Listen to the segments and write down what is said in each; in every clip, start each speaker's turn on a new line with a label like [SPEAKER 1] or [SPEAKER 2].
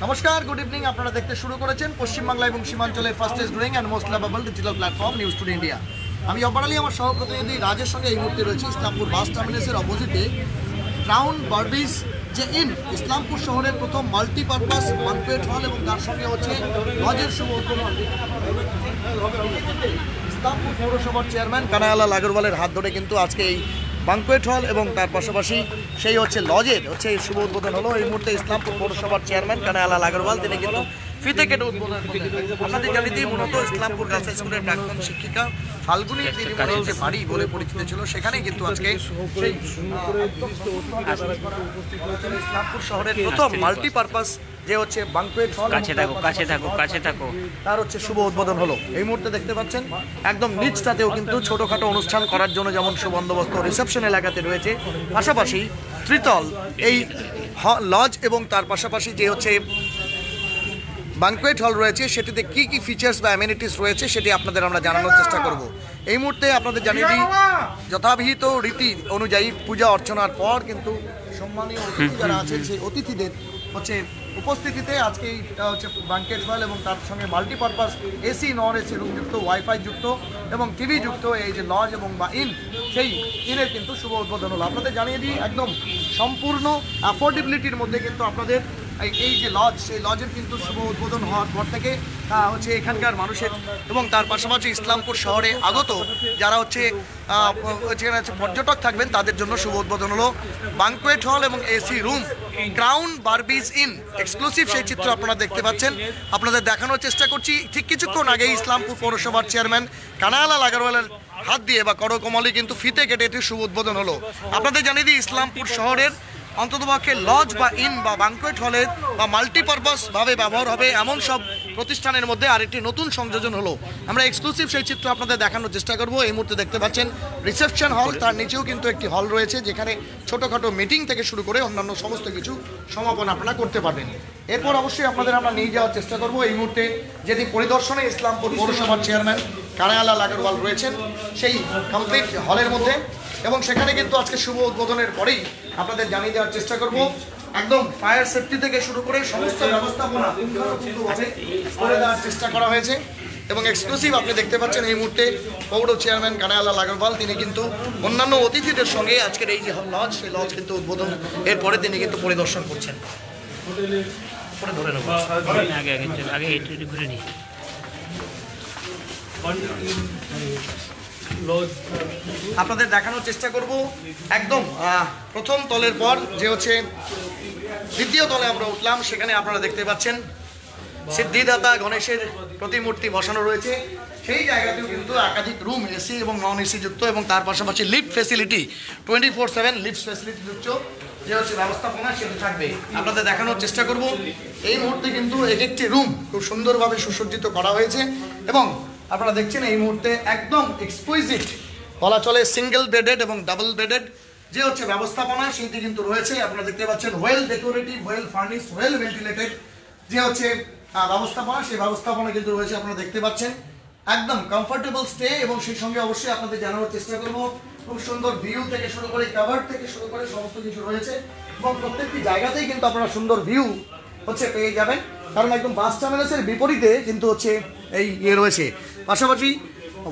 [SPEAKER 1] নমস্কার, good evening. আপনারা দেখতে শুরু করেছেন পশ্চিমবাংলা এবং সীমাঞ্চলের fastest growing and most lovable digital platform news today India. আমি অপর আলী, আমার সহপ্রতিনিধি রাজের সঙ্গে এই মুহূর্তে রয়েছে ইসলামপুর বাস টার্মিনাসের অপোজিটে ক্রাউন বারবিজ যে ইন, ইসলামপুর শহরের প্রথম মাল্টিপারপাস বানকুয়েট হল এবং তার সঙ্গে হচ্ছে লজের শুভ উদ্বোধন। ইসলামপুর পৌরসভার চেয়ারম্যান কানায়ালাল আগরওয়ালের হাত ধরে কিন্তু আজকে এই বানকুয়েট হল এবং তার পাশাপাশি সেই হচ্ছে লজের হচ্ছে শুভ উদ্বোধন হলো। এই মুহূর্তে ইসলামপুর পৌরসভার চেয়ারম্যান কানায়ালাল আগরওয়াল তিনি কিন্তু ফিতে কেটে উদ্বোধন করলেন। আপনাদের জানিয়ে দিই, মূলত ইসলামপুর গার্লস হাই স্কুলের প্রাক্তন শিক্ষিকা ফাল্গুনি তিনি যে বাড়ি বলে পরিচিত ছিল, সেখানেই কিন্তু আজকে ইসলামপুর শহরের প্রথম মাল্টিপারপাস যে হচ্ছে বানকুয়েট হল,
[SPEAKER 2] কাছে থাকো
[SPEAKER 1] তার হচ্ছে শুভ উদ্বোধন হলো। এই মুহূর্তে দেখতে পাচ্ছেন একদম নিচটাতেও কিন্তু ছোটখাটো অনুষ্ঠান করার জন্য যেমন সুবন্দোবস্ত রিসেপশন এলাকাতে রয়েছে, পাশাপাশি ত্রিতল এই লজ এবং তার পাশাপাশি যে হচ্ছে বানকুয়েট হল রয়েছে সেটিতে কি কি ফিচার্স বা অ্যামেনিটিস রয়েছে সেটি আপনাদের আমরা জানানোর চেষ্টা করব। এই মুহূর্তে আপনাদের জানিয়ে দিই, যথাবিহিত রীতি অনুযায়ী পূজা অর্চনার পর কিন্তু সম্মানীয় অতিথি যারা আছেন সেই অতিথিদের হচ্ছে উপস্থিতিতে আজকে হচ্ছে বানকুয়েট হল এবং তার সঙ্গে multipurpose AC non AC room যুক্ত, ওয়াইফাই যুক্ত এবং টিভি যুক্ত এই যে লজ এবং বা ইন, সেই ইনের কিন্তু শুভ উদ্বোধন হলো। আপনাদের জানিয়ে দিই একদম সম্পূর্ণ অ্যাফোর্ডেবিলিটির মধ্যে কিন্তু আপনাদের এই যে লজ, সেই লজের কিন্তু শুভ উদ্বোধন হওয়ার পর থেকে হচ্ছে এখানকার মানুষের এবং তার পাশাপাশি ইসলামপুর শহরে আগত যারা হচ্ছে পর্যটক থাকবেন তাদের জন্য শুভ উদ্বোধন হলো বানকুয়েট হল এবং এসি রুম ক্রাউন বারবিজ ইন। এক্সক্লুসিভ সেই চিত্র আপনারা দেখতে পাচ্ছেন, আপনাদের দেখানোর চেষ্টা করছি। ঠিক কিছুক্ষণ আগে ইসলামপুর পৌরসভার চেয়ারম্যান কানায়ালাল আগরওয়ালের হাত দিয়ে বা করকমলে কিন্তু ফিতে কেটে এটির শুভ উদ্বোধন হলো। আপনাদের জানিয়ে দিই, ইসলামপুর শহরের অন্ততপক্ষে লজ বা ইন বা বানকুয়েট হলের বা মাল্টিপারপাসভাবে ব্যবহার হবে এমন সব প্রতিষ্ঠানের মধ্যে আরেকটি নতুন সংযোজন হলো। আমরা এক্সক্লুসিভ সেই চিত্র আপনাদের দেখানোর চেষ্টা করব। এই মুহূর্তে দেখতে পাচ্ছেন রিসেপশন হল, তার নিচেও কিন্তু একটি হল রয়েছে যেখানে ছোটোখাটো মিটিং থেকে শুরু করে অন্যান্য সমস্ত কিছু সমাপন আপনারা করতে পারবেন। এরপর অবশ্যই আপনাদের আমরা নিয়ে যাওয়ার চেষ্টা করব এই মুহূর্তে যেটি পরিদর্শনে ইসলামপুর পৌরসভার চেয়ারম্যান কানায়ালাল আগরওয়াল রয়েছেন সেই কমপ্লিট হলের মধ্যে, এবং সেখানে কিন্তু আজকে শুভ উদ্বোধনের পরেই আপনাদের জানিয়ে দেওয়ার চেষ্টা করব একদম ফায়ার সেফটি থেকে শুরু করে সমস্ত ব্যবস্থাপনা করে দেওয়ার চেষ্টা করা হয়েছে। এবং এক্সক্লুসিভ আপনি দেখতে পাচ্ছেন এই মুহূর্তে পৌর চেয়ারম্যান কানায়ালাল আগরওয়াল তিনি কিন্তু অন্যান্য অতিথিদের সঙ্গে আজকের এই যে লজ, সেই লজ কিন্তু উদ্বোধন এরপরে তিনি কিন্তু পরিদর্শন করছেন। ধরে নেব আগে ঘুরে নিই। আপনাদের দেখানোর চেষ্টা করব একদম প্রথম তলের পর যে হচ্ছে দ্বিতীয় তলে আমরা উঠলাম, সেখানে আপনারা দেখতে পাচ্ছেন সিদ্ধিদাতা গণেশের প্রতিমূর্তি বসানো রয়েছে। সেই জায়গাতেও কিন্তু একাধিক রুম এসি এবং নন এসি যুক্ত এবং তার পাশাপাশি লিফট ফেসিলিটি 24/7 লিফট ফেসিলিটি যুক্ত যে হচ্ছে ব্যবস্থাপনা সেটা থাকবে। আপনাদের দেখানোর চেষ্টা করব এই মুহূর্তে কিন্তু একটি রুম খুব সুন্দরভাবে সুসজ্জিত করা হয়েছে এবং আপনারা দেখছেন এই মুহূর্তে একদম এক্সকুইজিট বলা চলে সিঙ্গেল বেডেড এবং ডাবল বেডেড যে হচ্ছে ব্যবস্থাপনা সেটি কিন্তু রয়েছে। আপনারা দেখতে পাচ্ছেন well decorative, well furnished, well ventilated যে হচ্ছে ব্যবস্থাপনা, সেই ব্যবস্থাপনা কিন্তু রয়েছে। আপনারা দেখতে পাচ্ছেন একদম কমফোর্টেবল স্টে এবং সেই সঙ্গে অবশ্যই আপনাদের জানানোর চেষ্টা করব খুব সুন্দর ভিউ থেকে শুরু করে কাভার থেকে শুরু করে সমস্ত কিছু রয়েছে এবং প্রত্যেকটি জায়গাতেই কিন্তু আপনারা সুন্দর ভিউ হচ্ছে পেয়ে যাবেন, কারণ একদম বাস টার্মিনাসের বিপরীতে কিন্তু হচ্ছে এই রয়েছে। পাশাপাশি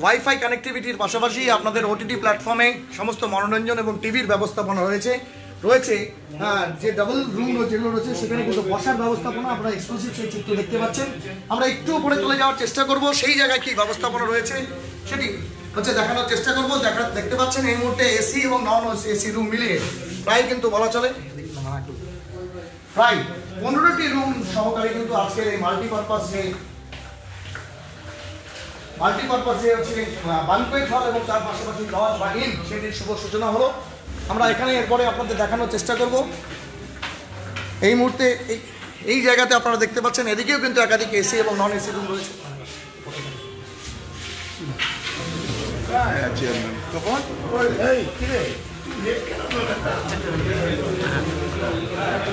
[SPEAKER 1] ওয়াইফাই কানেক্টিভিটির পাশাপাশি আপনাদের ওটিটি প্ল্যাটফর্মে সমস্ত মনোরঞ্জন এবং টিভির ব্যবস্থাপনা রয়েছে যে ডাবল রুম যেগুলো রয়েছে সেখানে কিন্তু বসার ব্যবস্থাপনা আপনারা এক্সক্লুসিভ সেই চিত্র দেখতে পাচ্ছেন। আমরা একটু উপরে চলে যাওয়ার চেষ্টা করব, সেই জায়গায় কি ব্যবস্থাপনা রয়েছে সেটি হচ্ছে দেখানোর চেষ্টা করব। দেখতে পাচ্ছেন এই মুহূর্তে এসি এবং নন এসি রুম মিলিয়ে প্রায় কিন্তু বলা চলে প্রায় 15টি রুম সহকারে কিন্তু আজকের এই মাল্টিপারপাস যে হচ্ছে বানকুয়েট হল এবং তার পাশাপাশি লজ বা ইন সেটির শুভ সূচনা হলো। আমরা এখানে এরপরে আপনাদের দেখানোর চেষ্টা করব এই মুহূর্তে এই জায়গাতে আপনারা দেখতে পাচ্ছেন এদিকেও কিন্তু একাধিক এসি এবং নন এসি রুম রয়েছে।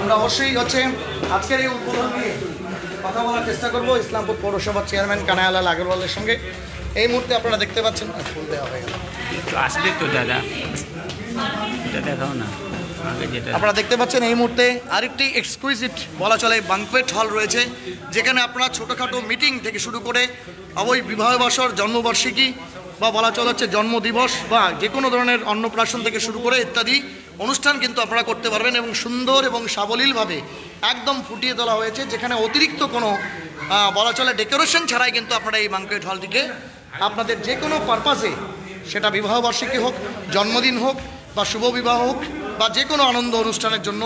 [SPEAKER 1] আমরা অবশ্যই হচ্ছে আজকের এই উদ্বোধন নিয়ে কথা বলার চেষ্টা করব ইসলামপুর পৌরসভার চেয়ারম্যান কানায়ালাল আগরওয়ালের সঙ্গে। এই মুহূর্তে আপনারা দেখতে পাচ্ছেন ফুল দেওয়া হয়ে গেল,
[SPEAKER 2] আসবে তো দাদা, এটা দেখাও না। আগে যেটা
[SPEAKER 1] আপনারা দেখতে পাচ্ছেন এই মুহূর্তে আরেকটি এক্সক্লুসিভ বলা চলে বাঙ্কুয়েট হল রয়েছে, যেখানে আপনারা ছোটোখাটো মিটিং থেকে শুরু করে বিবাহবাসর, জন্মবার্ষিকী বা বলা চলে হচ্ছে জন্মদিবস বা যে কোনো ধরনের অন্নপ্রাশন থেকে শুরু করে ইত্যাদি অনুষ্ঠান কিন্তু আপনারা করতে পারবেন এবং সুন্দর এবং সাবলীলভাবে একদম ফুটিয়ে তোলা হয়েছে, যেখানে অতিরিক্ত কোনো বলা চলে ডেকোরেশন ছাড়াই কিন্তু আপনারা এই বাঙ্কুয়েট হলটিকে আপনাদের যে কোনো পারপাসে, সেটা বিবাহবার্ষিকী হোক, জন্মদিন হোক বা শুভ বিবাহ হোক বা যে কোনো আনন্দ অনুষ্ঠানের জন্য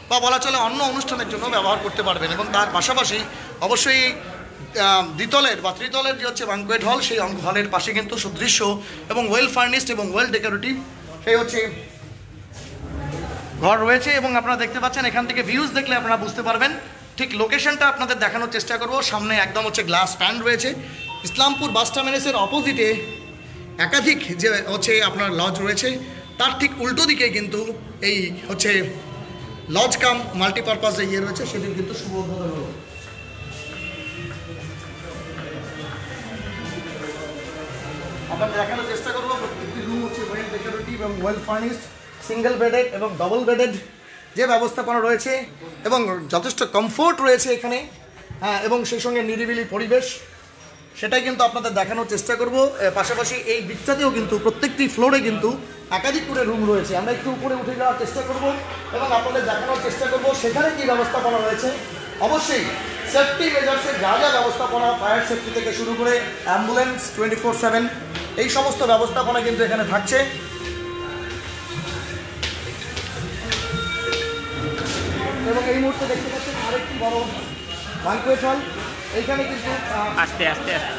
[SPEAKER 1] বা বলা চলে অন্য অনুষ্ঠানের জন্য ব্যবহার করতে পারবেন। এবং তার পাশাপাশি অবশ্যই দ্বিতলের বা ত্রিতলের যে হচ্ছে বাঙ্কুয়েট হল, সেই হলের পাশে কিন্তু সুদৃশ্য এবং ওয়েল ফার্নিশড এবং ওয়েল ডেকোরেটিভ সেই হচ্ছে ঘর রয়েছে। এবং আপনারা দেখতে পাচ্ছেন এখান থেকে ভিউজ দেখলে আপনারা বুঝতে পারবেন। ঠিক লোকেশনটা আপনাদের দেখানোর চেষ্টা করব। সামনে একদম হচ্ছে গ্লাস স্ট্যান্ড রয়েছে। ইসলামপুর বাস টার্মিনাসের অপোজিটে একাধিক যে হচ্ছে আপনার লজ রয়েছে, তার ঠিক উল্টো দিকে কিন্তু এই হচ্ছে লজ কাম মাল্টিপারপাস যে রয়েছে, সেটির কিন্তু শুভ উদ্বোধন হলো। আপনাদের দেখানোর চেষ্টা করবো প্রত্যেকটি রুম হচ্ছে ওয়েল ডেকোরেটিভ এবং ওয়েল ফার্নিশড, সিঙ্গেল বেডেড এবং ডবল বেডেড যে ব্যবস্থাপনা রয়েছে এবং যথেষ্ট কমফোর্ট রয়েছে এখানে, হ্যাঁ, এবং সেই সঙ্গে নিরিবিলি পরিবেশ, সেটাই কিন্তু আপনাদের দেখানোর চেষ্টা করব। পাশাপাশি এই দিকটাতেও কিন্তু প্রত্যেকটি ফ্লোরে কিন্তু একাধিক করে রুম রয়েছে। আমরা একটু উপরে উঠে যাওয়ার চেষ্টা করব এবং আপনাদের দেখানোর চেষ্টা করব সেখানে কী ব্যবস্থাপনা রয়েছে। অবশ্যই সেফটি মেজার্সের যা যা ব্যবস্থাপনা, ফায়ার সেফটি থেকে শুরু করে অ্যাম্বুলেন্স 24/7 এই সমস্ত ব্যবস্থাপনা কিন্তু এখানে থাকছে। এবং এই মুহূর্তে দেখতে পাচ্ছেন আরেকটি বড় বাঙ্কুয়েট হল। এইখানে কিন্তু
[SPEAKER 2] আস্তে আস্তে আস্তে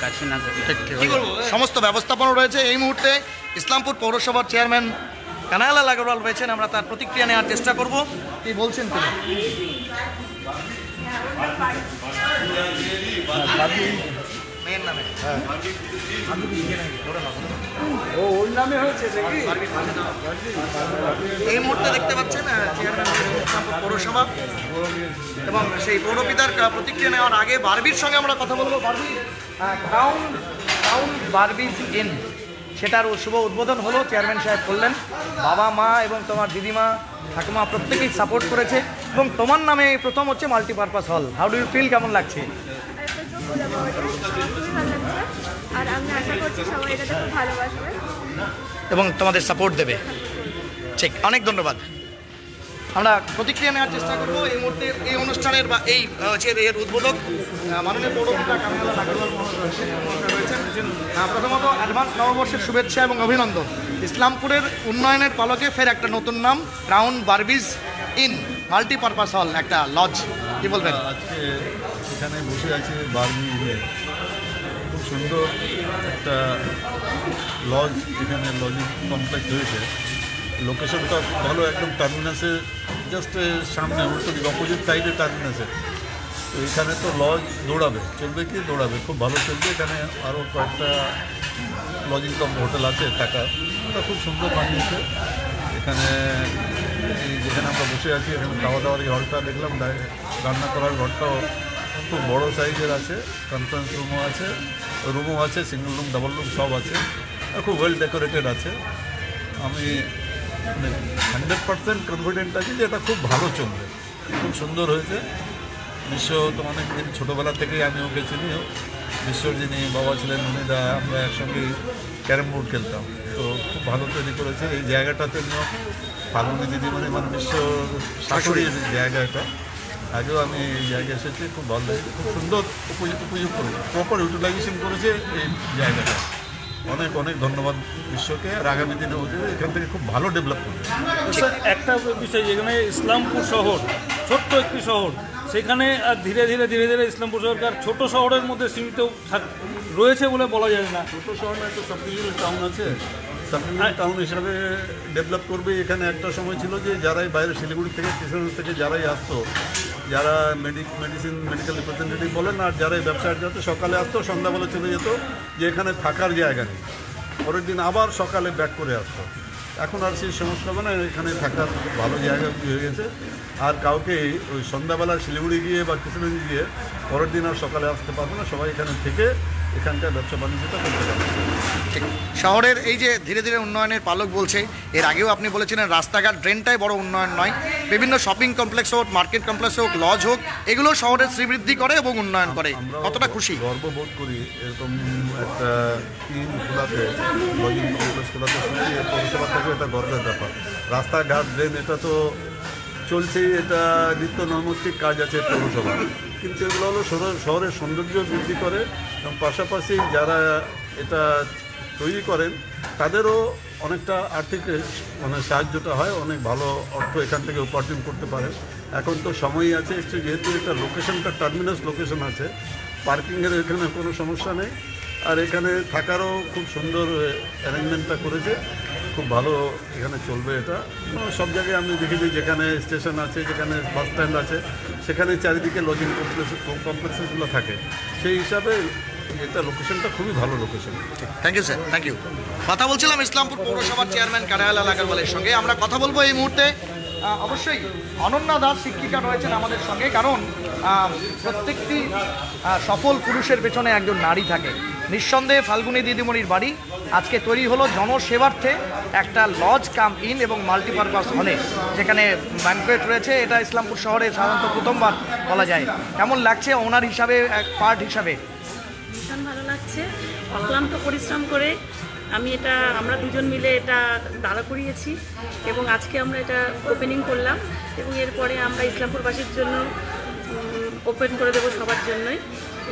[SPEAKER 2] কাছে না
[SPEAKER 1] সমস্ত ব্যবস্থাপনা রয়েছে। এই মুহূর্তে ইসলামপুর পৌরসভার চেয়ারম্যান কানাইলাল আগরওয়াল রয়েছেন, আমরা তার প্রতিক্রিয়া নেওয়ার চেষ্টা করব। কি বলছেন তিনি? মেয়ের নামে এই মুহূর্তে দেখতে পাচ্ছেন চেয়ারম্যান ইসলামপুর পৌরসভা এবং সেই পৌরপিতার প্রতিক্রিয়া নেওয়ার আগে বারবির সঙ্গে আমরা কথা বলবো। বারবি, ক্রাউন বারবিজ ইন, সেটার শুভ উদ্বোধন হলো, চেয়ারম্যান সাহেব বললেন বাবা মা এবং তোমার দিদিমা ঠাকুমা প্রত্যেকেই সাপোর্ট করেছে এবং তোমার নামে এই প্রথম হচ্ছে মাল্টিপারপাস হল। হাউ ডু ইউ ফিল, কেমন লাগছে?
[SPEAKER 3] আর আমি আশা করছি সবাই এটাকে খুব ভালোবাসবে
[SPEAKER 1] এবং তোমাদের সাপোর্ট দেবে। ঠিক, অনেক ধন্যবাদ। আমরা প্রতিক্রিয়া নেওয়ার চেষ্টা করব। এই মুহূর্তে এই অনুষ্ঠানের বা এই হচ্ছে এর উদ্বোধক মাননীয় পৌরপিতা কানাইলাল আগরওয়াল রয়েছেন। প্রথমত অ্যাডভান্স নববর্ষের শুভেচ্ছা এবং অভিনন্দন। ইসলামপুরের উন্নয়নের পালকে ফের একটা নতুন নাম, ক্রাউন বারবিজ ইন মাল্টিপারপাস হল, একটা লজ। কি বলবেন?
[SPEAKER 4] আজকে এখানে বসে আছি বারবি ইনে, খুব সুন্দর একটা লজ, এখানে লজিং কমপ্লেক্স হয়েছে। লোকেশনটা ভালো, একদম টার্মিনাসের জাস্ট সামনে, উল্টো দিকে অপোজিট সাইডে টার্মিনাসে। তো এখানে তো লজ দৌড়াবে, চলবে কি দৌড়াবে, খুব ভালো চলবে। এখানে আরও কয়েকটা লজিং কম হোটেল আছে টাকা, ওটা খুব সুন্দর বানিয়েছে। এখানে এই যেখানে আমরা বসে আছি, এখানে খাওয়া দাওয়ার এই হলটা দেখলাম, রান্না করার ঘরটাও খুব বড়ো সাইজের আছে, কনফারেন্স রুমও আছে, সিঙ্গল রুম, ডাবল রুম সব আছে, আর খুব ওয়েল ডেকোরেটেড আছে। আমি 100% কনফিডেন্ট আছি যে এটা খুব ভালো চলবে, খুব সুন্দর হয়েছে। বিশ্ব তো অনেক দিন ছোটোবেলা থেকেই আমি ওকে চিনিও, বিশ্বর যিনি বাবা ছিলেন উনি আমরা একসঙ্গে ক্যারাম বোর্ড খেলতাম, তো খুব ভালো তৈরি করেছে। এই জায়গাটাতে নিয়েও ফাল্গুনি দিদিমণি মানে বিশ্ব শাশুড়ির জায়গাটা, আগেও আমি এই জায়গায় এসেছি, খুব ভালো লেগেছে, খুব সুন্দর উপযোগ করেছে, প্রপার ইউটিলাইজেশন করেছে এই জায়গাটা। অনেক অনেক ধন্যবাদ বিশ্বকে, আর আগামী দিনে এখান থেকে খুব ভালো ডেভেলপ করবে।
[SPEAKER 5] একটা বিষয়, যেখানে ইসলামপুর শহর ছোট্ট একটি শহর, সেখানে আর ধীরে ধীরে ধীরে ধীরে ইসলামপুর শহরকার ছোট শহরের মধ্যে সীমিত রয়েছে বলে বলা যায় না।
[SPEAKER 4] ছোটো শহর না, একটা সাব ডিভিশনাল টাউন আছে, সাব ডিভিশনাল টাউন হিসাবে ডেভেলপ করবে। এখানে একটা সময় ছিল যে যারাই বাইরে শিলিগুড়ি থেকে, কিশোরগঞ্জ থেকে যারাই আসতো, যারা মেডিকেল রিপ্রেজেন্টেটিভ বলেন, আর যারাই ব্যবসায় যেত, সকালে আসতো, সন্ধ্যাবেলা চলে যেত, যে এখানে থাকার জায়গা নেই, পরের দিন আবার সকালে ব্যাক করে আসতো। এখন আর সেই সমস্যা হবে না, এখানে থাকার ভালো জায়গা হয়ে গেছে। আর কাউকে ওই সন্ধ্যাবেলা শিলিগুড়ি গিয়ে বা কৃষ্ণগঞ্জ গিয়ে পরের দিন আর সকালে আসতে পারবে না, সবাই এখানে থেকে এখানকার ব্যবসা বাণিজ্যটা করতে পারবে।
[SPEAKER 1] ঠিক। শহরের এই যে ধীরে ধীরে উন্নয়নের পালক বলছে, এর আগেও আপনি বলেছিলেন রাস্তাঘাট ড্রেনটাই বড় উন্নয়ন নয়, বিভিন্ন শপিং কমপ্লেক্স হোক, মার্কেট কমপ্লেক্স হোক, লজ হোক, এগুলো শহরের শ্রীবৃদ্ধি করে এবং উন্নয়ন করে। কতটা খুশি?
[SPEAKER 4] গর্ববোধ করি এরকম একটা টিম খোলাতে, লজিং কমপ্লেক্স খোলাতে সত্যি পৌরসভা থেকে এটা গর্বের ব্যাপার। রাস্তাঘাট ড্রেন এটা তো চলছেই, এটা নিত্য নৈমিত্তিক কাজ আছে পৌরসভা, কিন্তু এগুলো হলো শহরের সৌন্দর্য বৃদ্ধি করে এবং পাশাপাশি যারা এটা তৈরি করেন তাদেরও অনেকটা আর্থিক সাহায্যটা হয়, অনেক ভালো অর্থ এখান থেকে উপার্জন করতে পারে। এখন তো সময়ই আছে, একটু যেহেতু এটা লোকেশনটা টার্মিনাস লোকেশন আছে, পার্কিংয়ের এখানে কোনো সমস্যা নেই, আর এখানে থাকারও খুব সুন্দর অ্যারেঞ্জমেন্টটা করেছে, খুব ভালো এখানে চলবে এটা। সব জায়গায় আমি দেখেছি যেখানে স্টেশন আছে, যেখানে বাস স্ট্যান্ড আছে, সেখানে চারিদিকে লজিং কমপ্লেক্সেসগুলো থাকে, সেই হিসাবে এটা লোকেশনটা খুবই ভালো location.
[SPEAKER 1] Thank you sir, thank you. কথা বলছিলাম ইসলামপুর পৌরসভার চেয়ারম্যান কানাইলাল আগারওয়ালের সঙ্গে। আমরা কথা বলবো এই মুহূর্তে অবশ্যই অনন্যা দাস শিক্ষিকা রয়েছেন আমাদের সঙ্গে, কারণ প্রত্যেকটি সফল পুরুষের পেছনে একজন নারী থাকে। নিঃসন্দেহে ফাল্গুনী দিদিমণির বাড়ি আজকে তৈরি হলো জনসেবার্থে একটা লজ কাম ইন এবং মাল্টিপারপাস হলে, যেখানে ব্যাংকুয়েট রয়েছে। এটা ইসলামপুর শহরে সাধারণত প্রথমবার বলা যায়। কেমন লাগছে ওনার হিসাবে, এক পার্ট হিসাবে?
[SPEAKER 6] ভীষণ ভালো লাগছে। অক্লান্ত পরিশ্রম করে আমরা দুজন মিলে এটা দাঁড়া করিয়েছি এবং আজকে আমরা এটা ওপেনিং করলাম এবং এরপরে আমরা ইসলামপুরবাসীর জন্য ওপেন করে দেবো সবার জন্যই।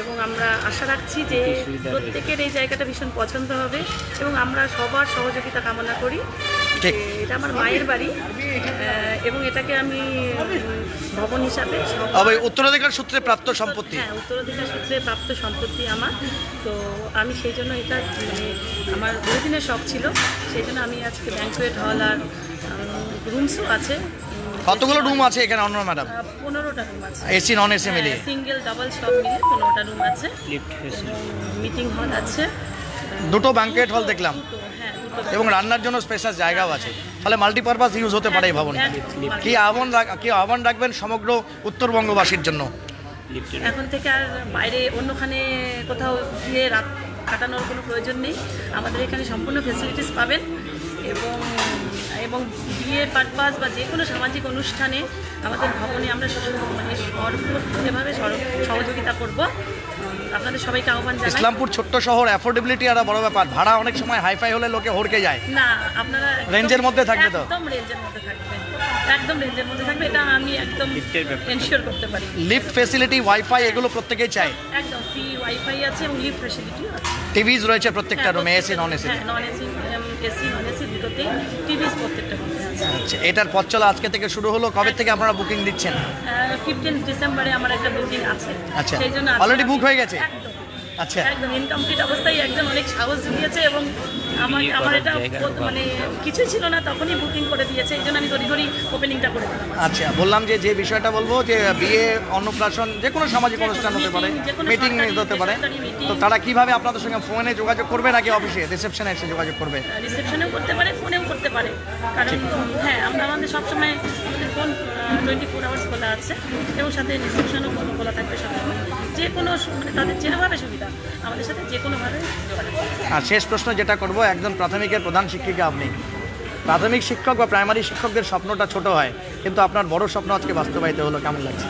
[SPEAKER 6] এবং আমরা আশা রাখছি যে প্রত্যেকের এই জায়গাটা ভীষণ পছন্দ হবে এবং আমরা সবার সহযোগিতা কামনা করি। এটা আমার মায়ের বাড়ি এবং এটাকে আমি ভবন হিসাবে
[SPEAKER 1] উত্তরাধিকার সূত্রে প্রাপ্ত সম্পত্তি।
[SPEAKER 6] হ্যাঁ, উত্তরাধিকার সূত্রে প্রাপ্ত সম্পত্তি আমার। তো আমি সেই জন্য এটা আমার বহুদিনের শখ ছিল, সেই জন্য আমি আজকে ব্যাংকুয়েট হল আর রুমসও আছে।
[SPEAKER 1] কতগুলো রুম আছে এখানে অন্য ম্যাডাম?
[SPEAKER 6] 15টা রুম আছে,
[SPEAKER 1] এসি নন এসি মিলিয়ে,
[SPEAKER 6] সিঙ্গেল ডাবল সব মিলিয়ে 15টা রুম আছে। মিটিং হল আছে,
[SPEAKER 1] দুটো ব্যাংকুয়েট হল দেখলাম,
[SPEAKER 6] হ্যাঁ,
[SPEAKER 1] এবং রান্নার জন্য স্পেশাল জায়গাও আছে, ফলে মাল্টিপারপাস ইউজ হতে পারে এই ভবনটা। কি আহ্বান রাখবেন সমগ্র উত্তরবঙ্গবাসীর জন্য?
[SPEAKER 6] এখন থেকে আর বাইরে অন্যখানে কোথাও গিয়ে রাত কাটানোর কোনো প্রয়োজন নেই। আমাদের এখানে সম্পূর্ণ ফেসিলিটিস পাবেন এবং বিয়ে পারপাস বা যে কোনো সামাজিক অনুষ্ঠানে আমাদের ভবনে আমরা সর্বভাবে সহযোগিতা করব। আপনাদের সবাইকে আহ্বান জানাই।
[SPEAKER 1] ইসলামপুর ছোট্ট শহর, অ্যাফোর্ডেবিলিটি একটা বড় ব্যাপার। ভাড়া অনেক সময় হাইফাই হলে লোকে হড়কে যায়।
[SPEAKER 6] না, আপনারা
[SPEAKER 1] রেঞ্জের মধ্যে থাকবে তো?
[SPEAKER 6] একদম রেঞ্জের মধ্যে থাকবে, একদম রেঞ্জের মধ্যে থাকবে, এটা আমি একদম এনশিওর করতে পারি।
[SPEAKER 1] লিফট ফেসিলিটি, ওয়াইফাই এগুলো প্রত্যেকেই চাই।
[SPEAKER 6] একদম ফ্রি ওয়াইফাই আছে এবং লিফট ফ্যাসিলিটিও আছে।
[SPEAKER 1] টিভিজ রয়েছে প্রত্যেকটা রুমে, এসি নন এসি?
[SPEAKER 6] হ্যাঁ, non AC, AC non AC দুটোতেই টিভিজ প্রত্যেকটা রুমে আছে।
[SPEAKER 1] আচ্ছা, এটার পথ চলা আজকে থেকে শুরু হলো। কবে থেকে আপনারা বুকিং দিচ্ছেন?
[SPEAKER 6] 15 ডিসেম্বরে আমার একটা বুকিং আছে।
[SPEAKER 1] আচ্ছা,
[SPEAKER 6] সেই জন্য
[SPEAKER 1] অলরেডি বুক হয়ে গেছে?
[SPEAKER 6] একদম,
[SPEAKER 1] আচ্ছা,
[SPEAKER 6] একদম ইনকমপ্লিট অবস্থায় একদম অনেক সাহস জুগিয়েছে এবং আমার এটা মানে কিছুই ছিল না, তখনই বুকিং করে দিয়েছে। এই জন্য আমি তড়িঘড়ি ওপেনিংটা করে দিলাম।
[SPEAKER 1] আচ্ছা, বললাম যে বিষয়টা বলবো যে বিয়ে, অন্নপ্রাশন, যে কোনো সামাজিক অনুষ্ঠান হতে পারে, মিটিং হতে পারে, তো তারা কিভাবে আপনাদের সঙ্গে ফোনে যোগাযোগ করবে নাকি অফিসে রিসেপশনে এসে যোগাযোগ করবে?
[SPEAKER 6] রিসেপশনেও করতে পারে, ফোনেও করতে পারে, কারণ হ্যাঁ আমাদের সবসময় আমাদের ফোন 24 আওয়ার্স খোলা আছে এবং সাথে রিসেপশনও খোলা থাকবে সবসময়। যে কোনো মানে তাদের যেভাবে সুবিধা আমাদের সাথে যে কোনোভাবে যোগাযোগ করবে।
[SPEAKER 1] আর শেষ প্রশ্ন যেটা করবো, একজন প্রাথমিকের প্রধান শিক্ষিকা আপনি, প্রাথমিক শিক্ষক বা প্রাইমারি শিক্ষকদের স্বপ্নটা ছোট হয়, কিন্তু আপনার বড় স্বপ্ন আজকে বাস্তবায়িত হলো, কেমন লাগছে?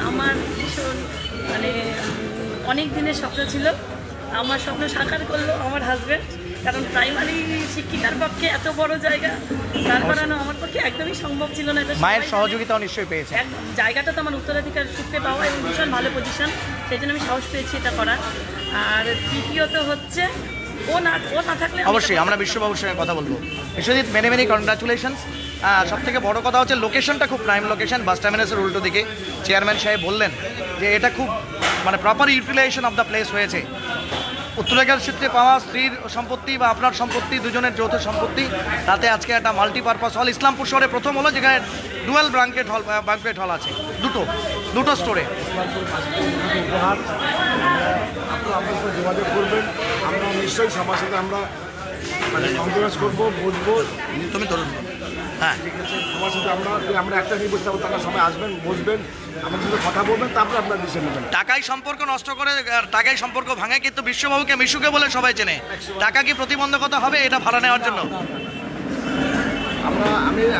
[SPEAKER 6] আমার ভীষণ মানে অনেক দিনের স্বপ্ন ছিল, আমার স্বপ্ন সাকার করলো আমার হাজব্যান্ড। কারণ প্রাইমারি শিক্ষিকার পক্ষে এত বড় জায়গা দাঁড় করানো আমার পক্ষে একদমই সম্ভব ছিল না।
[SPEAKER 1] মায়ের সহযোগিতাও নিশ্চয়ই পেয়েছে।
[SPEAKER 6] জায়গাটা তো আমার উত্তরাধিকার সূত্রে পাওয়া এবং ভীষণ ভালো পজিশন, সেই জন্য আমি সাহস পেয়েছি এটা করার। আর তৃতীয়ত হচ্ছে ও না থাকলে
[SPEAKER 1] অবশ্যই আমরা বিশ্ববাবুর সঙ্গে কথা বলবো। Biswajit, many many congratulations. সব থেকে বড় কথা হচ্ছে লোকেশনটা খুব প্রাইম লোকেশন, বাস টার্মিনাসের উল্টো দিকে। চেয়ারম্যান সাহেব বললেন যে এটা খুব মানে proper utilisation of the place হয়েছে। উত্তরাধিকার সূত্রে পাওয়া স্ত্রীর সম্পত্তি বা আপনার সম্পত্তি, দুজনের যৌথ সম্পত্তি, তাতে আজকে একটা মাল্টিপারপাস হল ইসলামপুর শহরে প্রথম হলো, যেখানে ডুয়েল ব্যাংকুয়েট হল আছে, দুটো স্টোরে।
[SPEAKER 7] আপনারা আমাদের সাথে যোগাযোগ করবেন, আমরা নিশ্চয়ই সবার সাথে আমরা মানে কম্প্রোমাইজ করবো, বসবো।
[SPEAKER 1] তুমি তরুণ, হ্যাঁ
[SPEAKER 7] ঠিক আছে, সবার সাথে আমরা একটা নিয়ে বসতে পারবো, তারা সবাই আসবেন, বসবেন, আমাদের সাথে কথা বলবেন, তারপরে আপনারা ডিসিশন নেবেন।
[SPEAKER 1] টাকাই সম্পর্ক নষ্ট করে আর টাকাই সম্পর্ক ভাঙে, কিন্তু বিশ্ববাবুকে মিশুকে বলে সবাই চেনে। টাকা কি প্রতিবন্ধকতা হবে এটা ভাড়া নেওয়ার জন্য?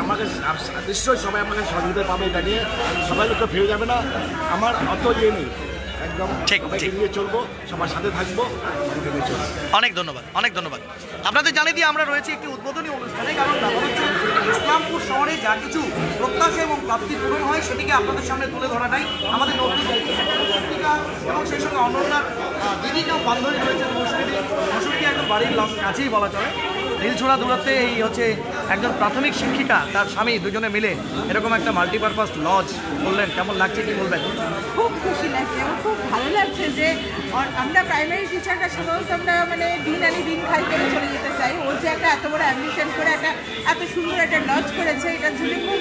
[SPEAKER 7] আমাকে নিশ্চয়ই সবাই আমাকে সহযোগিতা পাবে, এটা নিয়ে সবাই লোককে ফিরে যাবে না, আমার অত ইয়ে নেই, একদম
[SPEAKER 1] ঠিক,
[SPEAKER 7] সবাইকে
[SPEAKER 1] ঠিক।
[SPEAKER 7] নিয়ে চলবো, সবার সাথে থাকবো, সবাইকে নিয়ে চলবো।
[SPEAKER 1] অনেক ধন্যবাদ, অনেক ধন্যবাদ। আপনাদের জানিয়ে দিয়ে আমরা রয়েছি একটি উদ্বোধনী অনুষ্ঠানে, কারণ ব্যাপার হচ্ছে ইসলামপুর শহরে যা কিছু প্রত্যাশা এবং প্রাপ্তি পূরণ হয় সেটিকে আপনাদের সামনে তুলে ধরাটাই আমাদের নতুন পত্রিকা। এবং সেই সঙ্গে অন্যান্যার দিদিকেও বান্ধবী রয়েছেন মৌসুমী একদম বাড়ির কাছেই বলা চলে। ঢিলছোড়া দূরত্বে এই হচ্ছে একজন প্রাথমিক শিক্ষিকা তার স্বামী দুজনে মিলে এরকম একটা মাল্টিপারপাস লজ করলেন। কেমন লাগছে কি বলবেন?
[SPEAKER 8] খুব খুশি লাগছে, আমার খুব ভালো লাগছে যে আমরা প্রাইমারি টিচাররা সাধারণত আমরা মানে দিন আনি দিন খাই করে চলে যেতে চাই। ও যে একটা এত বড় অ্যাম্বিশন করে একটা এত সুন্দর একটা লজ করেছে, এটার জন্য খুব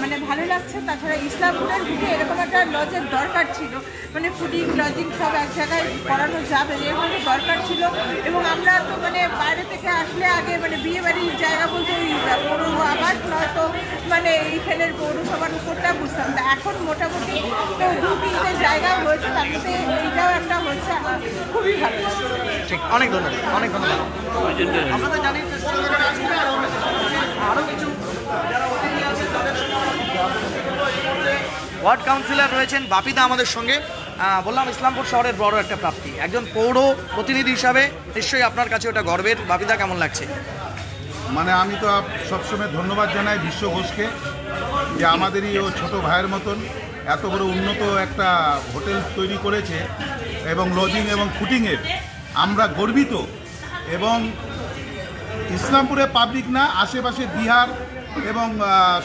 [SPEAKER 8] মানে ভালো লাগছে। তাছাড়া ইসলামপুরের দিকে এরকম একটা লজের দরকার ছিল, মানে ফুডিং লজিং সব এক জায়গায় করানো যাবে এরকম দরকার ছিল। এবং আমরা তো মানে বাইরে থেকে আসলে আগে মানে বিয়ে বাড়ির জায়গা বলতে ওই পৌর আবাস নয়তো মানে এইখানের পৌরসভার উপরটা বুঝতাম, তা এখন মোটামুটি তো 2-3টে জায়গা হয়েছে, তার মধ্যে এইটাও একটা হচ্ছে, খুবই ভালো লাগছে।
[SPEAKER 1] ঠিক, অনেক ধন্যবাদ, অনেক ধন্যবাদ। আপনাদের জানিয়ে আরও কিছু যারা অতিথি আছেন তাদের ওয়ার্ড কাউন্সিলর রয়েছেন বাপিদা আমাদের সঙ্গে। বললাম ইসলামপুর শহরের বড় একটা প্রাপ্তি, একজন পৌর প্রতিনিধি হিসাবে নিশ্চয়ই আপনার কাছে ওটা গর্বের। বাপিদা, কেমন লাগছে?
[SPEAKER 9] মানে আমি তো সবসময় ধন্যবাদ জানাই বিশ্ব ঘোষকে, যে আমাদেরই ও ছোটো ভাইয়ের মতন এত বড় উন্নত একটা হোটেল তৈরি করেছে এবং লজিং এবং ফুডিংয়ের আমরা গর্বিত। এবং ইসলামপুরে পাবলিক না, আশেপাশে বিহার এবং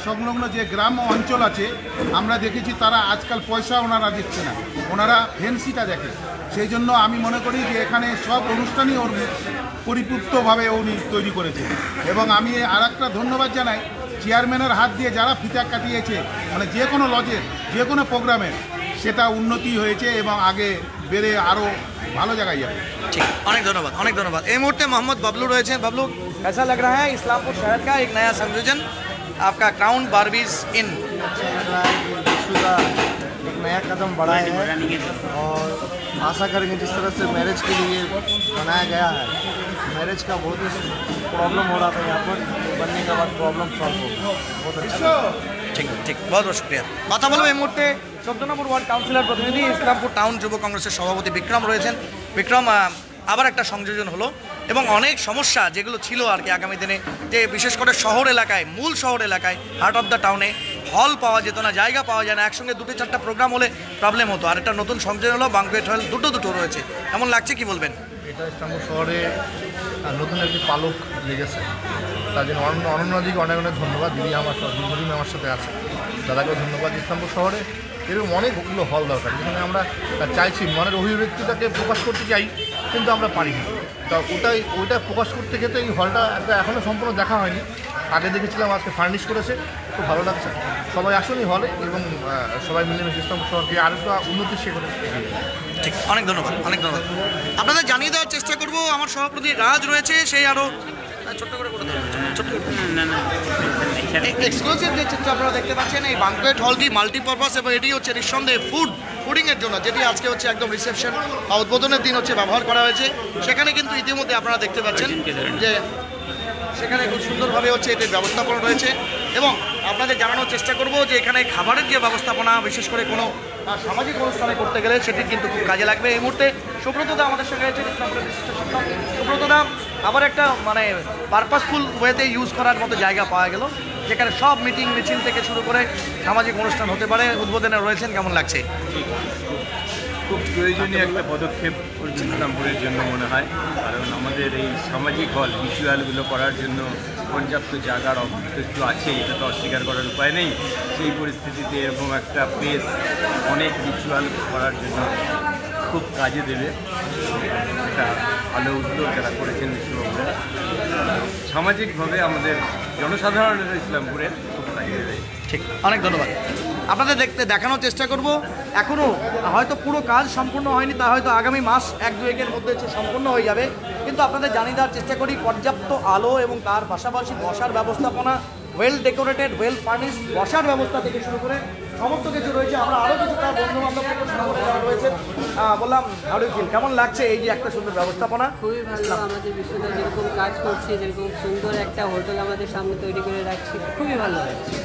[SPEAKER 9] সংলগ্ন যে গ্রাম অঞ্চল আছে আমরা দেখেছি তারা আজকাল পয়সা ওনারা দিচ্ছে না, ওনারা ফ্যান্সিটা দেখে। সেই জন্য আমি মনে করি যে এখানে সব অনুষ্ঠানই ওর পরিপূর্তভাবে উনি তৈরি করেছে। এবং আমি আর একটা ধন্যবাদ জানাই চেয়ারম্যানের হাত দিয়ে যারা ফিতা কাটিয়েছে, মানে যে কোনো লজের যে কোনো প্রোগ্রামের সেটা উন্নতি হয়েছে এবং আগে বেড়ে আরও ভালো জায়গায় যাবে।
[SPEAKER 1] ঠিক, অনেক ধন্যবাদ, অনেক ধন্যবাদ। এই মুহূর্তে মোহাম্মদ বাবলू রয়েছেন। বাবलू, कैसा लग रहा है इस्लामपुर शहर का एक नया संयोजन आपका क्राउन बार्बीज इन?
[SPEAKER 10] एक नया कदम बढ़ाया है और आशा करेंगे जिस तरह से मैरिज के लिए बनाया गया है, मैरिज का बहुत ही प्रॉब्लम हो रहा था यहाँ पर, बनने के बाद प्रॉब्लम सॉल्व हो, बहुत अच्छा।
[SPEAKER 1] ঠিক, ঠিক, বহুত বহুত শুক্রিয়া। কথা বলবো এই মুহূর্তে 14 নম্বর ওয়ার্ড কাউন্সিলর প্রতিনিধি ইসলামপুর টাউন যুব কংগ্রেসের সভাপতি বিক্রম রয়েছেন। বিক্রম, আবার একটা সংযোজন হলো এবং অনেক সমস্যা যেগুলো ছিল আর কি আগামী দিনে, যে বিশেষ করে শহর এলাকায়, মূল শহর এলাকায়, হার্ট অফ দ্য টাউনে হল পাওয়া যেত না, জায়গা পাওয়া যায় না, একসঙ্গে 2-4টা প্রোগ্রাম হলে প্রবলেম হতো। আর একটা নতুন সংযোজন হলো, বাঙ্কুয়েট হল দুটো রয়েছে। কেমন লাগছে কি বলবেন?
[SPEAKER 11] এটা ইসলামপুর শহরে নতুন একটি পালক লেগেছে, তার জন্য অনন্যদিকে অনেক অনেক ধন্যবাদ। দিদি দীর্ঘদিন আমার সাথে আছে, দাদাকেও ধন্যবাদ। ইসলামপুর শহরে এরকম অনেকগুলো হল দরকার, যেখানে আমরা চাইছি মনের অভিব্যক্তিটাকে প্রকাশ করতে চাই, কিন্তু আমরা পারি না। তা ওইটা প্রকাশ করতে ক্ষেত্রে এই হলটা এখনও সম্পূর্ণ দেখা হয়নি। আগে দেখেছিলাম, আজকে ফার্নিশ করেছে, খুব ভালো লাগছে। সবাই আসুনই হলে এবং সবাই মিলেমিশে ইসলামপুর শহরকে আরেকটা উন্নতির শিখরে এগিয়ে যাবে।
[SPEAKER 1] ঠিক, অনেক ধন্যবাদ, অনেক ধন্যবাদ। আপনাদের জানিয়ে দেওয়ার চেষ্টা করব, আমার সভাপতি রাজ রয়েছে, সেই আরও ছোট্ট করে এক্সক্লুসিভ যে চিত্র আপনারা দেখতে পাচ্ছেন, এই বাঙ্কুয়েট হলটি মাল্টিপারপাস এবং এটি হচ্ছে নিঃসন্দেহে ফুডিংয়ের জন্য, যেটি আজকে হচ্ছে একদম রিসেপশন বা উদ্বোধনের দিন হচ্ছে ব্যবহার করা হয়েছে। সেখানে কিন্তু ইতিমধ্যে আপনারা দেখতে পাচ্ছেন যে সেখানে খুব সুন্দরভাবে হচ্ছে এটির ব্যবস্থাপনা রয়েছে। এবং আপনাদের জানানোর চেষ্টা করব যে এখানে খাবারের যে ব্যবস্থাপনা, বিশেষ করে কোনো সামাজিক অনুষ্ঠানে করতে গেলে সেটি কিন্তু খুব কাজে লাগবে। এই মুহূর্তে সুব্রতদা আমাদের সঙ্গে আছে, সুব্রতদা, আবার একটা মানে পারপাসফুল ওয়েতে ইউজ করার মতো জায়গা পাওয়া গেল, যেখানে সব মিটিং মিছিল থেকে শুরু করে সামাজিক অনুষ্ঠান হতে পারে। উদ্বোধনে রয়েছেন, কেমন লাগছে?
[SPEAKER 12] খুব প্রয়োজনীয় একটা পদক্ষেপ ইসলামপুরের জন্য মনে হয়, কারণ আমাদের এই সামাজিক হল রিচুয়ালগুলো করার জন্য পর্যাপ্ত জায়গার অভাব একটু আছে, এটা তো অস্বীকার করার উপায় নেই। সেই পরিস্থিতিতে এরকম একটা প্লেস অনেক রিচুয়াল করার জন্য খুব কাজে দেবে। এটা ভালো উদ্যোগ যারা করেছেন বিশ্ববাবুরা, সামাজিকভাবে আমাদের জনসাধারণের ইসলামপুরের খুব কাজে দেবে।
[SPEAKER 1] ঠিক, অনেক ধন্যবাদ। আপনাদের দেখানোর চেষ্টা করব, এখনও হয়তো পুরো কাজ সম্পূর্ণ হয়নি, তা হয়তো আগামী মাস 1-2 এর মধ্যে সম্পূর্ণ হয়ে যাবে, কিন্তু কিন্তু আপনাদের জানিয়ে দেওয়ার চেষ্টা করি পর্যাপ্ত আলো এবং তার পাশাপাশি বসার ব্যবস্থাপনা, ওয়েল ডেকোরেটেড, ওয়েল ফার্নিশ বসার ব্যবস্থা থেকে শুরু করে সমস্ত কিছু রয়েছে। আমরা আরও কিছু তার বন্ধু বান্ধব রয়েছে, বললাম হাউ ডু ফিল, কেমন লাগছে এই যে একটা সুন্দর ব্যবস্থাপনা?
[SPEAKER 13] খুবই ভালো, আমাদের বিশ্বদা যেরকম কাজ করছে, যেরকম সুন্দর একটা হোটেল আমাদের সামনে তৈরি করে রাখছি, খুবই ভালো লাগছে।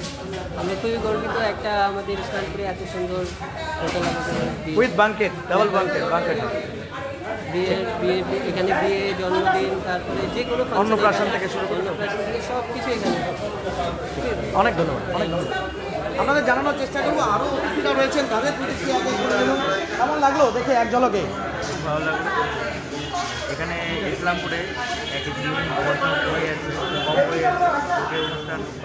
[SPEAKER 13] আমরা খুবই গর্বিত একটা আমাদের ইসলামপুরে এত সুন্দর হোটেল আমাদের
[SPEAKER 1] উইথ বাঙ্কেট, ডাবল বাঙ্কেট,
[SPEAKER 13] বিয়ে এখানে বিয়ে, জন্মদিন, তারপরে যে কোনো
[SPEAKER 1] অন্নপ্রাশন থেকে শুরু করে
[SPEAKER 13] সব কিছু এখানে।
[SPEAKER 1] অনেক ধন্যবাদ, অনেক ধন্যবাদ। আপনাদের জানানোর চেষ্টা করবো আরও অতিথিরা রয়েছেন, তাদের প্রতিক্রিয়া কেমন লাগলো দেখে এক ঝলকে?
[SPEAKER 2] খুব ভালো লাগলো। এখানে ইসলামপুরে এক দিন বর্তমান হয়ে আছে, কম হয়ে আছে, অনুষ্ঠান খুব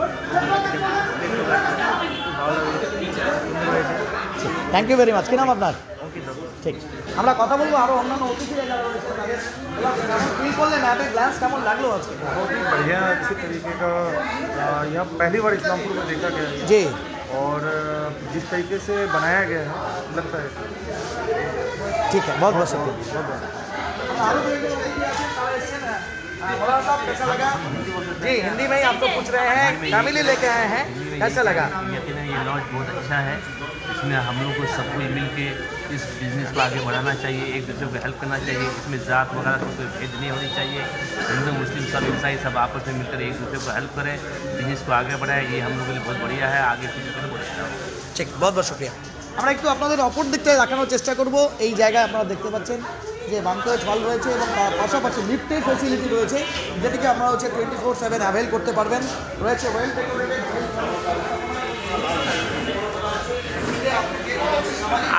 [SPEAKER 2] ভালো লাগলো, সুন্দর হয়েছে।
[SPEAKER 1] Thank you very much. কি নাম আপনার? ঠিক, আমরা কথা বলবো আরো অন্যান্য অতিথিরা যারা রয়েছে তাদের ফিল করলেন এট এ গ্ল্যান্স কেমন লাগলো আজকে?
[SPEAKER 14] बहुत ही बढ़िया अच्छी तरीके का यहाँ पहली बार इस्लामपुर में देखा गया है
[SPEAKER 1] जी,
[SPEAKER 14] और जिस तरीके से बनाया गया है लगता है
[SPEAKER 1] ठीक है। बहुत बहुत शुक्रिया। कैसा लगा जी? हिंदी में ही आपको पूछ रहे हैं, फैमिली लेके आए हैं, कैसा लगा?
[SPEAKER 15] यकीनन ये लॉज बहुत अच्छा है, इसमें हम लोग को सबको मिल के इस बिज़नेस को आगे बढ़ाना चाहिए, एक दूसरे को हेल्प करना चाहिए। इसमें जात वगैरह को कोई भेद नहीं होनी चाहिए। हिंदू मुस्लिम सब ईसाई सब आपस में मिलकर एक दूसरे को हेल्प करें, बिजनेस को आगे बढ़ाए, ये हम लोग के लिए बहुत बढ़िया है। आगे कुछ बहुत अच्छा हो।
[SPEAKER 1] ঠিক, বহুত বহুত শুক্রিয়া। আমরা একটু আপনাদের অপর দিকটায় দেখানোর চেষ্টা করব। এই জায়গায় আপনারা দেখতে পাচ্ছেন যে বাঙ্কোয়েট হল রয়েছে এবং তার পাশাপাশি লিফটের ফেসিলিটি রয়েছে, যেটিকে আপনারা 24/7 অ্যাভেল করতে পারবেন। রয়েছে ওয়েল ডেকোরেটেড,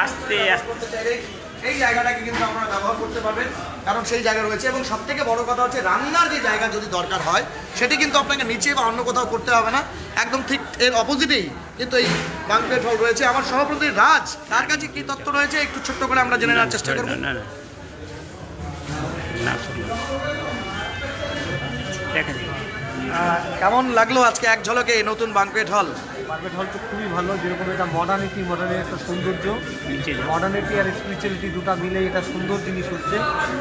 [SPEAKER 2] আস্তে আস্তে
[SPEAKER 1] এই জায়গাটাকে কিন্তু আপনারা ব্যবহার করতে পারবেন, কারণ সেই জায়গা রয়েছে। এবং সব থেকে বড় কথা হচ্ছে রান্নার যে জায়গা যদি দরকার হয় সেটি কিন্তু আপনাকে নিচে বা অন্য কোথাও করতে হবে না, একদম ঠিক এর অপোজিটেই কিন্তু এই বাঙ্কোয়েট হল রয়েছে। আমার সভাপতি রাজ, তার কাছে কি তথ্য রয়েছে একটু ছোট্ট করে আমরা জেনে নেওয়ার চেষ্টা করব। কেমন লাগলো আজকে এক ঝলকে এই নতুন বাঙ্কোয়েট হল?
[SPEAKER 10] বাঙ্কোয়েট হল তো খুবই ভালো, যেরকম এটা মডার্নের একটা সৌন্দর্য, মডার্নিটি আর স্পিরিচুয়ালিটি দুটো মিলে এটা সুন্দর জিনিস হচ্ছে।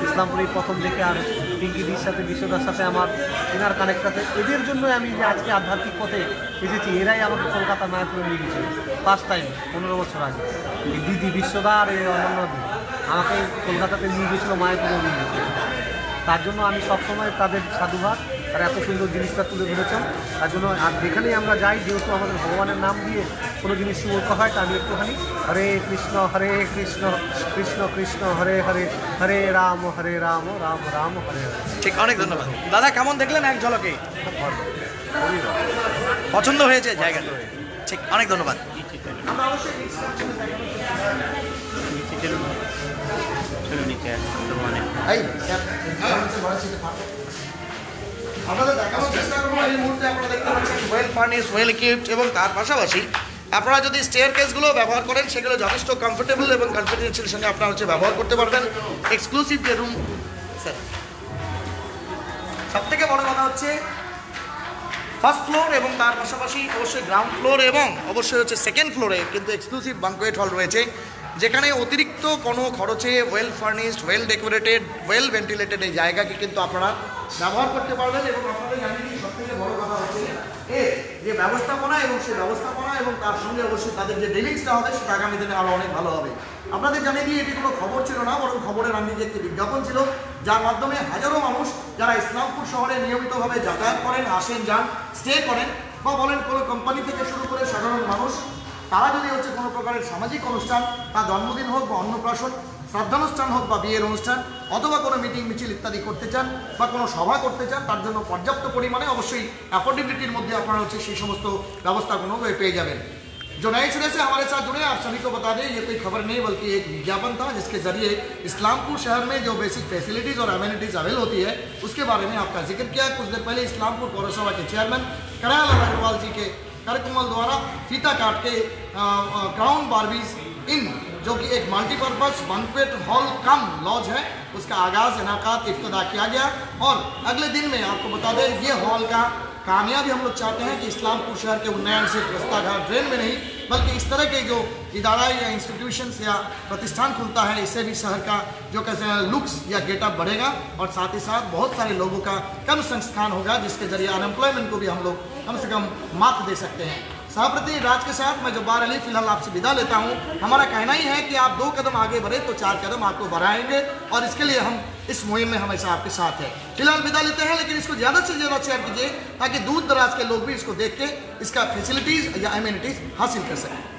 [SPEAKER 10] ইসলামপুরে প্রথম দেখে আর পিঙ্কিদির সাথে বিশ্বদার সাথে আমার এনার কানেক্ট আছে, এদের জন্য আমি যে আজকে আধ্যাত্মিক পথে এসেছি। এরাই আমাকে কলকাতা মায়াপুরে নিয়ে গেছিল ফার্স্ট টাইম 15 বছর আগে। এই দিদি বিশ্বদা আর এই অন্যান্য আমাকে কলকাতাতে নিয়ে গেছিলো, মায়াপুরে নিয়ে গেছিলো। তার জন্য আমি সবসময় তাদের সাধুবাদ, আর এত সুন্দর জিনিসটা তুলে ধরেছেন তার জন্য। আর যেখানেই আমরা যাই, যেহেতু আমাদের ভগবানের নাম দিয়ে কোনো জিনিস শুরু হয়, তা আমি একটুখানি হরে কৃষ্ণ কৃষ্ণ কৃষ্ণ হরে হরে, হরে রাম রাম রাম হরে হরে।
[SPEAKER 1] ঠিক, অনেক ধন্যবাদ দাদা। কেমন দেখলেন এক ঝলকে? পছন্দ হয়েছে জায়গাটা? ঠিক, অনেক ধন্যবাদ। আমরা অবশ্যই আপনাদের দেখানোর চেষ্টা করবো। এই মুহূর্তে আপনারা দেখতে পাচ্ছেন ওয়েল ফার্নিশ, ওয়েল ইকুইপড এবং তার পাশাপাশি আপনারা যদি স্টেয়ার কেসগুলো ব্যবহার করেন সেগুলো যথেষ্ট কমফোর্টেবল এবং কনফিডেন্সিয়াল সঙ্গে আপনারা ব্যবহার করতে পারবেন। এক্সক্লুসিভ যে রুম, স্যার সব থেকে বড় কথা হচ্ছে ফার্স্ট ফ্লোর এবং তার পাশাপাশি অবশ্যই গ্রাউন্ড ফ্লোর এবং অবশ্যই হচ্ছে সেকেন্ড ফ্লোরে কিন্তু এক্সক্লুসিভ বাঙ্কোয়েট হল রয়েছে, যেখানে অতিরিক্ত কোনো খরচে well furnished, well decorated, well ventilated এই জায়গাকে কিন্তু আপনারা ব্যবহার করতে পারবেন। এবং আপনাদের জানিয়ে দিই সবথেকে বড় কথা হচ্ছে এর যে ব্যবস্থাপনা এবং সেই ব্যবস্থাপনা এবং তার সঙ্গে অবশ্যই তাদের যে ডিলিংসটা হবে সেটা আগামী দিনে আরও অনেক ভালো হবে। আপনাদের জানিয়ে দিই এটি কোনো খবর ছিল না, বরং খবরের আমি যে একটি বিজ্ঞাপন ছিল, যার মাধ্যমে হাজারো মানুষ যারা ইসলামপুর শহরে নিয়মিতভাবে যাতায়াত করেন, আসেন, যান, স্টে করেন, বা বলেন কোনো কোম্পানি থেকে শুরু করে সাধারণ মানুষ, তারা যদি হচ্ছে কোনো প্রকারের সামাজিক অনুষ্ঠান, তা জন্মদিন হোক বা অন্নপ্রাশন, শ্রাদ্ধানুষ্ঠান হোক বা বিয়ের অনুষ্ঠান, অথবা কোনো মিটিং মিছিল ইত্যাদি করতে চান বা কোনো সভা করতে চান, তার জন্য পর্যাপ্ত পরিমাণে অবশ্যই অ্যাফোর্ডেবিলিটির মধ্যে আপনারা হচ্ছে সেই সমস্ত ব্যবস্থাগুলো পেয়ে যাবেন। जो नए सिरे से हमारे साथ जुड़े, आप सभी को बता दें ये कोई खबर नहीं बल्कि एक विज्ञापन था जिसके जरिए इस्लामपुर शहर में जो बेसिक फैसिलिटीज़ और अमेनिटीज़ अवेल होती है उसके बारे में आपका जिक्र किया। कुछ देर पहले इस्लामपुर पौरसभा के चेयरमैन करायालाल अग्रवाल जी के कार्यक्रम द्वारा फीता काट के क्राउन बार्बीज इन, जो कि एक मल्टीपर्पज़ बैंक्वेट हॉल कम लॉज है, उसका आगाज़ इनाकात इफ्तिदा किया गया। और अगले दिन में आपको बता दें ये हॉल का कामयाबी हम लोग चाहते हैं कि इस्लामपुर शहर के उन्नयन से रास्ताघाट ड्रेन में नहीं, बल्कि इस तरह के जो इदारा या इंस्टीट्यूशंस या प्रतिष्ठान खुलता है, इससे भी शहर का जो कहते हैं लुक्स या गेटअप बढ़ेगा और साथ ही साथ बहुत सारे लोगों का कर्म संस्थान होगा, जिसके जरिए अनएम्प्लॉयमेंट को भी हम लोग कम से कम मात दे सकते हैं। सभापति राज के साथ मैं जब्बार अली फिलहाल आपसे विदा लेता हूं। हमारा कहना ही है कि आप 2 कदम आगे बढ़े तो 4 कदम आपको बढ़ाएंगे और इसके लिए हम इस मुहिम में हमेशा आपके साथ हैं। फिलहाल विदा लेते हैं, लेकिन इसको ज़्यादा से ज़्यादा शेयर कीजिए ताकि दूर दराज के लोग भी इसको देख के इसका फैसिलिटीज़ या एमिनिटीज़ हासिल कर सकें।